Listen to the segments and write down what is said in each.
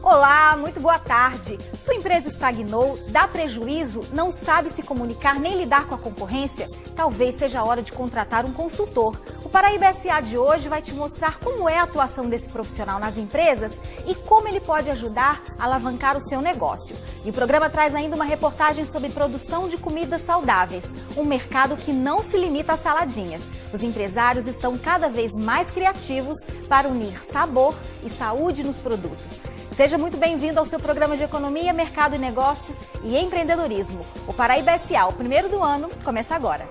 Olá, muito boa tarde. Sua empresa estagnou, dá prejuízo, não sabe se comunicar nem lidar com a concorrência? Talvez seja a hora de contratar um consultor. O Paraíba SA de hoje vai te mostrar como é a atuação desse profissional nas empresas e como ele pode ajudar a alavancar o seu negócio. E o programa traz ainda uma reportagem sobre produção de comidas saudáveis, um mercado que não se limita às saladinhas. Os empresários estão cada vez mais criativos para unir sabor e saúde nos produtos. Seja muito bem-vindo ao seu programa de Economia, Mercado e Negócios e Empreendedorismo. O Paraíba SA, o primeiro do ano, começa agora.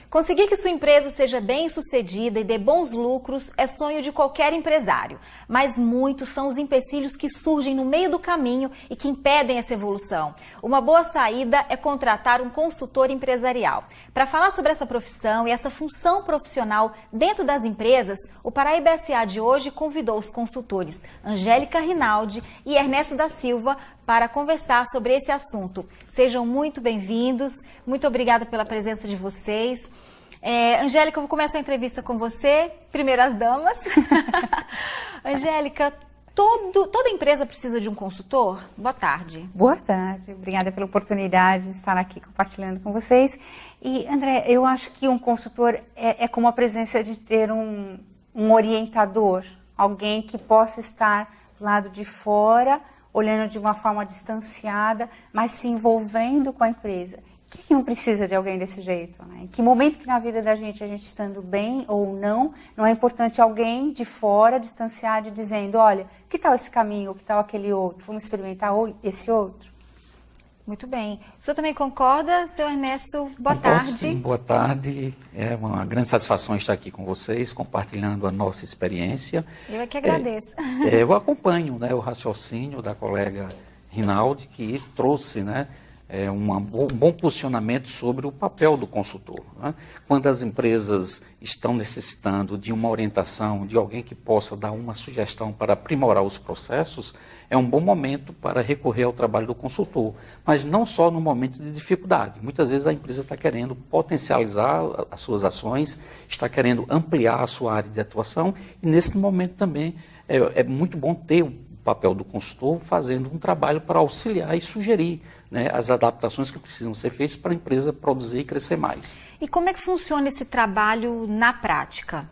Conseguir que sua empresa seja bem-sucedida e dê bons lucros é sonho de qualquer empresário, mas muitos são os empecilhos que surgem no meio do caminho e que impedem essa evolução. Uma boa saída é contratar um consultor empresarial. Para falar sobre essa profissão e essa função profissional dentro das empresas, o Paraíba SA de hoje convidou os consultores Angélica Rinaldi e Ernesto da Silva para conversar sobre esse assunto. Sejam muito bem-vindos, muito obrigada pela presença de vocês. Angélica, eu vou começar a entrevista com você, primeiro as damas. Angélica, toda empresa precisa de um consultor? Boa tarde. Boa tarde, obrigada pela oportunidade de estar aqui compartilhando com vocês. E, André, eu acho que um consultor é como a presença de ter um orientador, alguém que possa estar do lado de fora, olhando de uma forma distanciada, mas se envolvendo com a empresa. Quem que não precisa de alguém desse jeito? Né? Em que momento que na vida da gente, a gente estando bem ou não é importante alguém de fora, distanciado, e dizendo, olha, que tal esse caminho, que tal aquele outro? Vamos experimentar esse outro? Muito bem. O senhor também concorda, seu Ernesto? Boa tarde. Sim, boa tarde. É uma grande satisfação estar aqui com vocês, compartilhando a nossa experiência. Eu é que agradeço. Eu acompanho, né, o raciocínio da colega Rinaldi, que trouxe, né, um bom posicionamento sobre o papel do consultor. Né? Quando as empresas estão necessitando de uma orientação, de alguém que possa dar uma sugestão para aprimorar os processos, é um bom momento para recorrer ao trabalho do consultor, mas não só no momento de dificuldade. Muitas vezes a empresa está querendo potencializar as suas ações, está querendo ampliar a sua área de atuação e nesse momento também é muito bom ter o papel do consultor fazendo um trabalho para auxiliar e sugerir, né, as adaptações que precisam ser feitas para a empresa produzir e crescer mais. E como é que funciona esse trabalho na prática?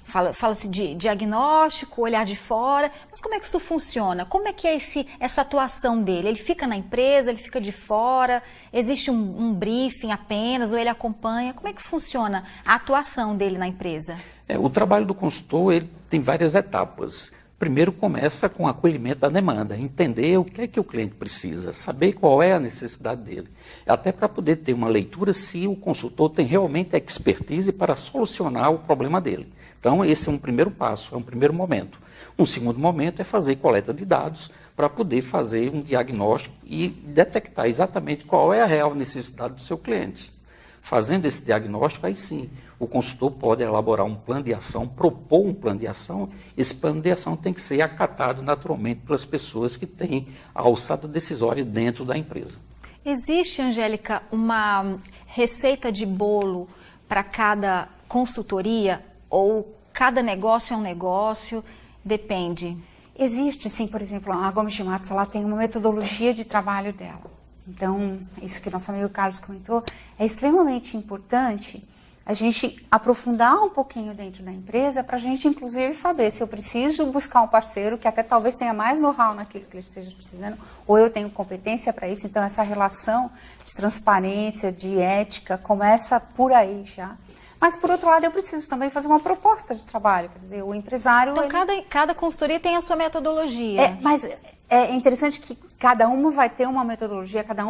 Fala-se de diagnóstico, olhar de fora, mas como é que isso funciona? Como é que é essa atuação dele? Ele fica na empresa, ele fica de fora? Existe um briefing apenas ou ele acompanha? Como é que funciona a atuação dele na empresa? O trabalho do consultor ele tem várias etapas. Primeiro começa com o acolhimento da demanda, entender o que é que o cliente precisa, saber qual é a necessidade dele, até para poder ter uma leitura se o consultor tem realmente expertise para solucionar o problema dele. Então esse é um primeiro passo, é um primeiro momento. Um segundo momento é fazer coleta de dados para poder fazer um diagnóstico e detectar exatamente qual é a real necessidade do seu cliente. Fazendo esse diagnóstico, aí sim, o consultor pode elaborar um plano de ação, propor um plano de ação. Esse plano de ação tem que ser acatado naturalmente pelas pessoas que têm a alçada decisória dentro da empresa. Existe, Angélica, uma receita de bolo para cada consultoria ou cada negócio é um negócio? Depende. Existe, sim, por exemplo, a Gomes de Matos, ela tem uma metodologia de trabalho dela. Então, isso que nosso amigo Carlos comentou, é extremamente importante a gente aprofundar um pouquinho dentro da empresa para a gente, inclusive, saber se eu preciso buscar um parceiro que até talvez tenha mais know-how naquilo que ele esteja precisando, ou eu tenho competência para isso. Então, essa relação de transparência, de ética, começa por aí já. Mas, por outro lado, eu preciso também fazer uma proposta de trabalho. Quer dizer, o empresário... Então, cada consultoria tem a sua metodologia. Mas é interessante que cada uma vai ter uma metodologia, cada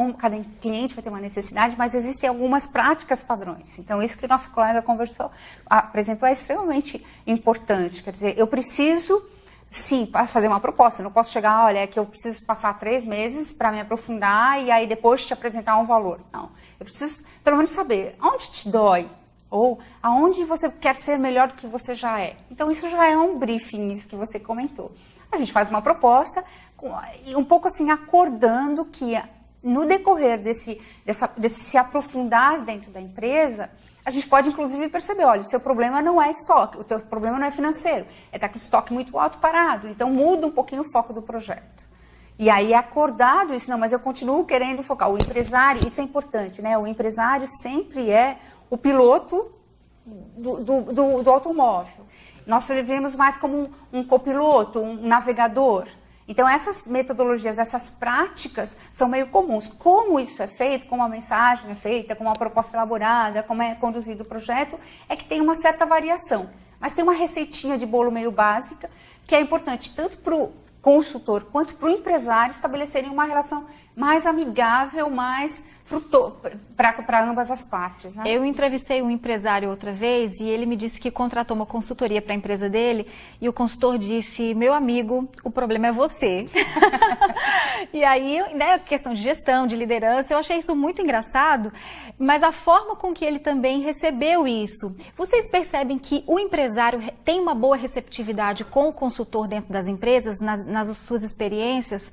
cliente vai ter uma necessidade, mas existem algumas práticas padrões. Então, isso que o nosso colega apresentou é extremamente importante. Quer dizer, eu preciso, sim, fazer uma proposta. Eu não posso chegar, olha, é que eu preciso passar 3 meses para me aprofundar e aí depois te apresentar um valor. Não, eu preciso pelo menos saber onde te dói, ou aonde você quer ser melhor do que você já é. Então, isso já é um briefing, isso que você comentou. A gente faz uma proposta, e um pouco assim, acordando que no decorrer desse se aprofundar dentro da empresa, a gente pode, inclusive, perceber, olha, o seu problema não é estoque, o teu problema não é financeiro, é estar com estoque muito alto parado, então muda um pouquinho o foco do projeto. E aí é acordado isso, não, mas eu continuo querendo focar. O empresário, isso é importante, né? O empresário sempre é o piloto do automóvel. Nós vivemos mais como um copiloto, um navegador. Então, essas metodologias, essas práticas são meio comuns. Como isso é feito, como a mensagem é feita, como a proposta é elaborada, como é conduzido o projeto, é que tem uma certa variação. Mas tem uma receitinha de bolo meio básica, que é importante tanto para o consultor quanto para o empresário estabelecerem uma relação mais amigável, mais para ambas as partes. Né? Eu entrevistei um empresário outra vez e ele me disse que contratou uma consultoria para a empresa dele e o consultor disse, meu amigo, o problema é você. E aí, né, questão de gestão, de liderança, eu achei isso muito engraçado, mas a forma com que ele também recebeu isso. Vocês percebem que o empresário tem uma boa receptividade com o consultor dentro das empresas, nas suas experiências?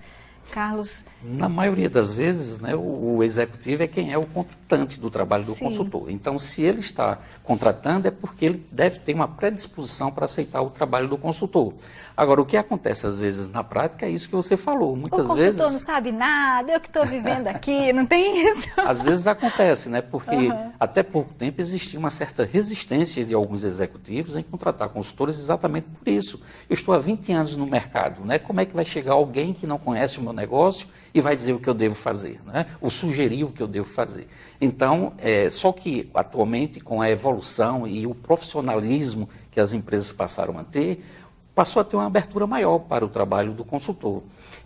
Carlos? Na maioria das vezes, né, o executivo é quem é o contratante do trabalho do consultor. Então, se ele está contratando, é porque ele deve ter uma predisposição para aceitar o trabalho do consultor. Agora, o que acontece às vezes na prática é isso que você falou. Muitas vezes... O consultor não sabe nada, eu que estou vivendo aqui, não tem isso? Às vezes acontece, né? Porque até pouco tempo existia uma certa resistência de alguns executivos em contratar consultores exatamente por isso. Eu estou há 20 anos no mercado, né? Como é que vai chegar alguém que não conhece o meu negócio e vai dizer o que eu devo fazer, né? Ou sugerir o que eu devo fazer. Então, só que atualmente com a evolução e o profissionalismo que as empresas passaram a ter, passou a ter uma abertura maior para o trabalho do consultor.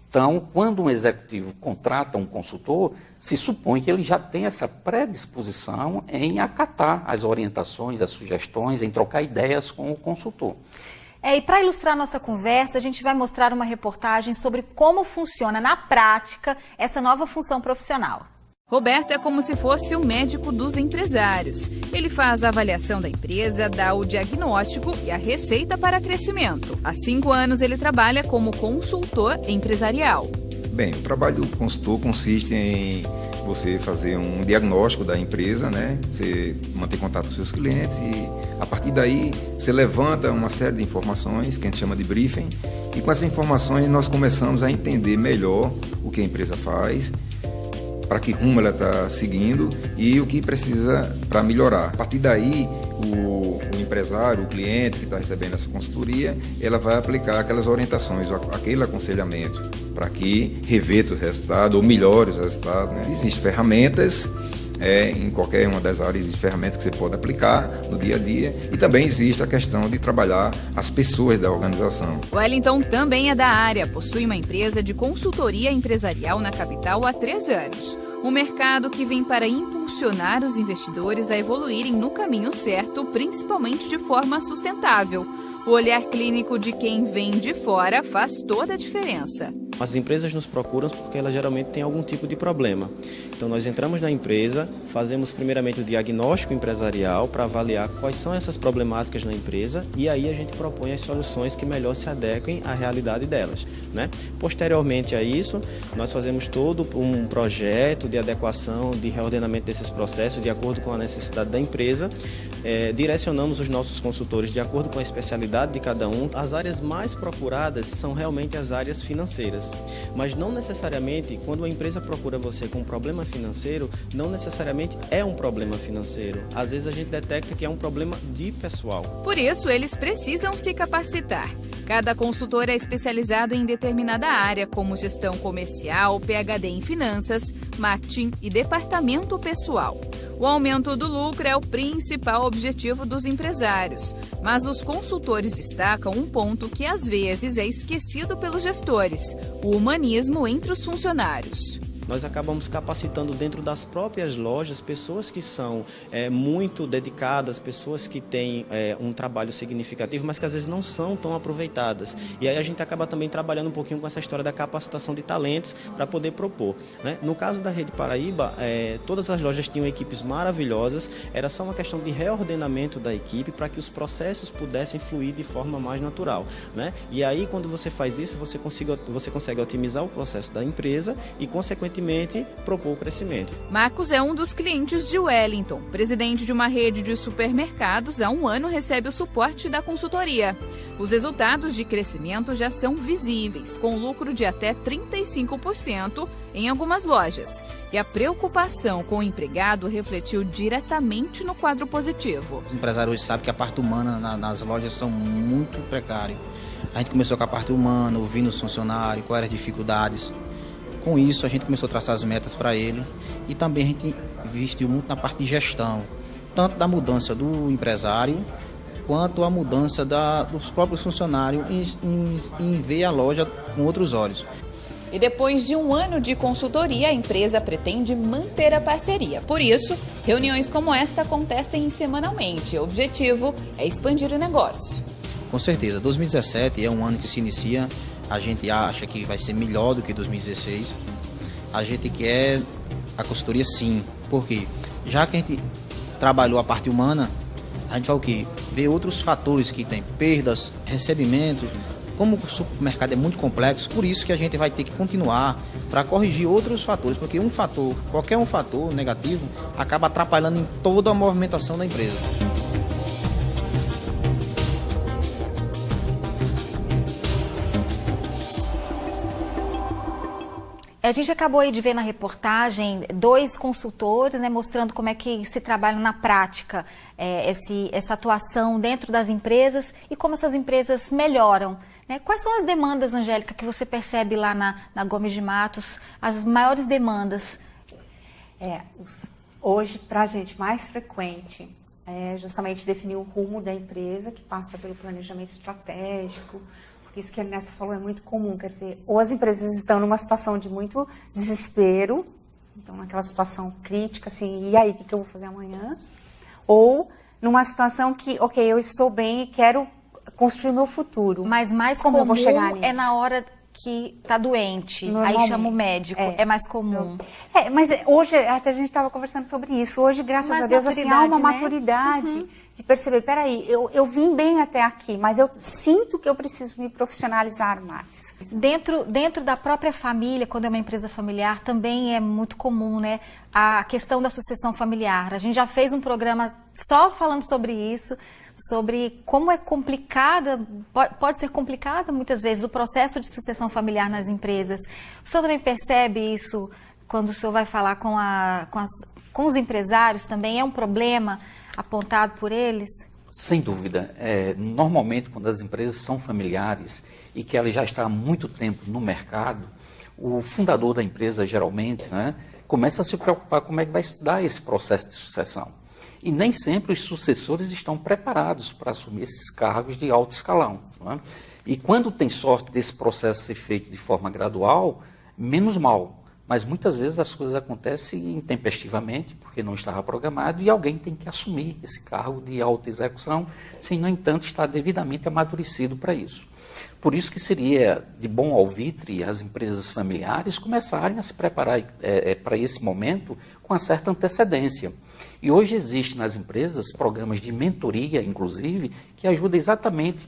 Então, quando um executivo contrata um consultor, se supõe que ele já tem essa predisposição em acatar as orientações, as sugestões, em trocar ideias com o consultor. E para ilustrar nossa conversa, a gente vai mostrar uma reportagem sobre como funciona na prática essa nova função profissional. Roberto é como se fosse o médico dos empresários. Ele faz a avaliação da empresa, dá o diagnóstico e a receita para crescimento. Há 5 anos ele trabalha como consultor empresarial. Bem, o trabalho do consultor consiste em você fazer um diagnóstico da empresa, né? Você manter contato com seus clientes e a partir daí você levanta uma série de informações que a gente chama de briefing e com essas informações nós começamos a entender melhor o que a empresa faz, para que rumo ela está seguindo e o que precisa para melhorar. A partir daí, o empresário, o cliente que está recebendo essa consultoria, ela vai aplicar aquelas orientações, aquele aconselhamento para que reverta os resultados ou melhore os resultados. Né? Existem ferramentas, em qualquer uma das áreas existem ferramentas que você pode aplicar no dia a dia e também existe a questão de trabalhar as pessoas da organização. O Wellington também é da área, possui uma empresa de consultoria empresarial na capital há 3 anos. Um mercado que vem para impulsionar os investidores a evoluírem no caminho certo, principalmente de forma sustentável. O olhar clínico de quem vem de fora faz toda a diferença. As empresas nos procuram porque elas geralmente têm algum tipo de problema. Então nós entramos na empresa, fazemos primeiramente o diagnóstico empresarial para avaliar quais são essas problemáticas na empresa e aí a gente propõe as soluções que melhor se adequem à realidade delas. Né? Posteriormente a isso, nós fazemos todo um projeto de adequação, de reordenamento desses processos de acordo com a necessidade da empresa, direcionamos os nossos consultores de acordo com a especialidade de cada um. As áreas mais procuradas são realmente as áreas financeiras. Mas não necessariamente, quando a empresa procura você com um problema financeiro, não necessariamente é um problema financeiro. Às vezes a gente detecta que é um problema de pessoal. Por isso, eles precisam se capacitar. Cada consultor é especializado em determinada área, como gestão comercial, PhD em finanças, marketing e departamento pessoal. O aumento do lucro é o principal objetivo dos empresários, mas os consultores destacam um ponto que às vezes é esquecido pelos gestores: o humanismo entre os funcionários. Nós acabamos capacitando dentro das próprias lojas pessoas que são muito dedicadas, pessoas que têm um trabalho significativo, mas que às vezes não são tão aproveitadas. E aí a gente acaba também trabalhando um pouquinho com essa história da capacitação de talentos para poder propor. Né? No caso da Rede Paraíba, todas as lojas tinham equipes maravilhosas, era só uma questão de reordenamento da equipe para que os processos pudessem fluir de forma mais natural. Né? E aí quando você faz isso, você consegue otimizar o processo da empresa e, consequentemente, consequentemente, propor o crescimento. Marcos é um dos clientes de Wellington. Presidente de uma rede de supermercados, há um ano recebe o suporte da consultoria. Os resultados de crescimento já são visíveis, com lucro de até 35% em algumas lojas. E a preocupação com o empregado refletiu diretamente no quadro positivo. Os empresários hoje sabem que a parte humana nas lojas são muito precárias. A gente começou com a parte humana, ouvindo os funcionários, quais eram as dificuldades. Com isso, a gente começou a traçar as metas para ele e também a gente investiu muito na parte de gestão, tanto da mudança do empresário, quanto a mudança dos próprios funcionários em ver a loja com outros olhos. E depois de um ano de consultoria, a empresa pretende manter a parceria. Por isso, reuniões como esta acontecem semanalmente. O objetivo é expandir o negócio. Com certeza, 2017 é um ano que se inicia, a gente acha que vai ser melhor do que 2016. A gente quer a consultoria sim, porque já que a gente trabalhou a parte humana, a gente vai o quê? Ver outros fatores que tem perdas, recebimento. Como o supermercado é muito complexo, por isso que a gente vai ter que continuar para corrigir outros fatores, porque qualquer um fator negativo acaba atrapalhando em toda a movimentação da empresa. A gente acabou aí de ver na reportagem 2 consultores, né, mostrando como é que se trabalha na prática essa atuação dentro das empresas e como essas empresas melhoram. Né? Quais são as demandas, Angélica, que você percebe lá na Gomes de Matos, as maiores demandas? Hoje, para a gente, mais frequente é justamente definir o rumo da empresa, que passa pelo planejamento estratégico. Isso que a Ernesto falou é muito comum, quer dizer, ou as empresas estão numa situação de muito desespero, então naquela situação crítica, assim, e aí, o que eu vou fazer amanhã? Ou numa situação que, ok, eu estou bem e quero construir meu futuro. Mas mais como comum eu vou chegar nisso? É na hora que está doente, aí chama o médico, é mais comum. Mas hoje, até a gente estava conversando sobre isso, hoje, graças a Deus, assim, há uma maturidade de perceber, peraí, eu vim bem até aqui, mas eu sinto que eu preciso me profissionalizar mais. Dentro da própria família, quando é uma empresa familiar, também é muito comum, né, a questão da sucessão familiar. A gente já fez um programa só falando sobre isso, sobre como é complicada, pode ser complicada muitas vezes o processo de sucessão familiar nas empresas. O senhor também percebe isso quando o senhor vai falar com os empresários também? É um problema apontado por eles? Sem dúvida. Normalmente, quando as empresas são familiares e que ela já está há muito tempo no mercado, o fundador da empresa, geralmente, né, começa a se preocupar como é que vai se dar esse processo de sucessão. E nem sempre os sucessores estão preparados para assumir esses cargos de alto escalão. Né? E quando tem sorte desse processo ser feito de forma gradual, menos mal. Mas muitas vezes as coisas acontecem intempestivamente, porque não estava programado, e alguém tem que assumir esse cargo de alta execução, sem, no entanto, estar devidamente amadurecido para isso. Por isso que seria de bom alvitre as empresas familiares começarem a se preparar para esse momento com uma certa antecedência. E hoje existe nas empresas programas de mentoria, inclusive, que ajudam exatamente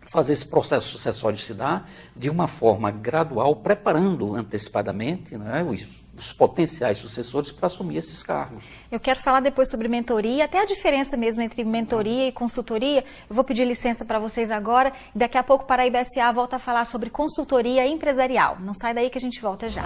a fazer esse processo sucessório se dar de uma forma gradual, preparando antecipadamente, né, os potenciais sucessores para assumir esses cargos. Eu quero falar depois sobre mentoria, até a diferença mesmo entre mentoria e consultoria. Eu vou pedir licença para vocês agora e daqui a pouco Paraíba SA volta a falar sobre consultoria empresarial. Não sai daí que a gente volta já.